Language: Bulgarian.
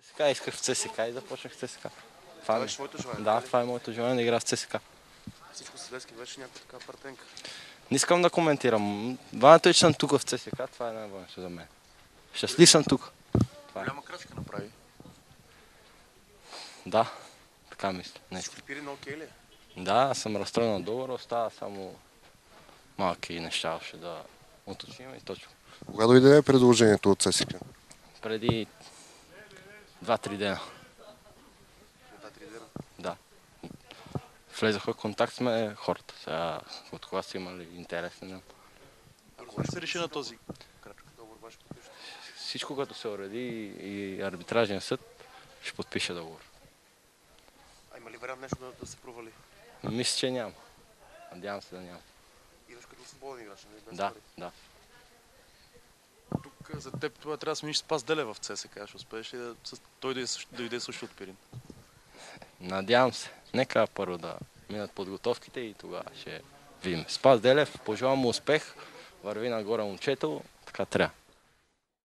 ЦСКА, исках в ЦСКА и започнах в ЦСКА. Това беше твоето желание? Да, това е моето желание да игра в ЦСКА. Всичко с Левски беше някаква така партенка. Не искам да коментирам. Важното е, че съм тук в ЦСКА, това е най-важното за мен. Щастлив съм тук. Голяма крачка направи. Да, така мисля. Всичко в Пирин окей ли е? Да, аз съм разстроен на договора, остава само малки неща още да уточним и точно. Кога дойде предложението от ЦСКА? Преди 2-3 дена. Да, 3 дена. Да. Влезаха в контакт с мен хората. Сега от кога са имали интерес на него. Кога се реши на този крачка? Договор беше подписан. Всичко като се уреди и арбитражен съд, ще подпиша договор. А има ли вариант нещо да се провали? Мисля, че няма. Надявам се да няма. Идваш като свободен играч, нали? Без Да, пари. да. Тук за теб това трябва да смениш Спас Делев в ЦСКА. Ще успееш ли той да дойде също от Пирин? Надявам се. Нека първо да минат подготовките и тогава ще видим. Спас Делев, пожелавам му успех. Върви нагоре момчето, така трябва.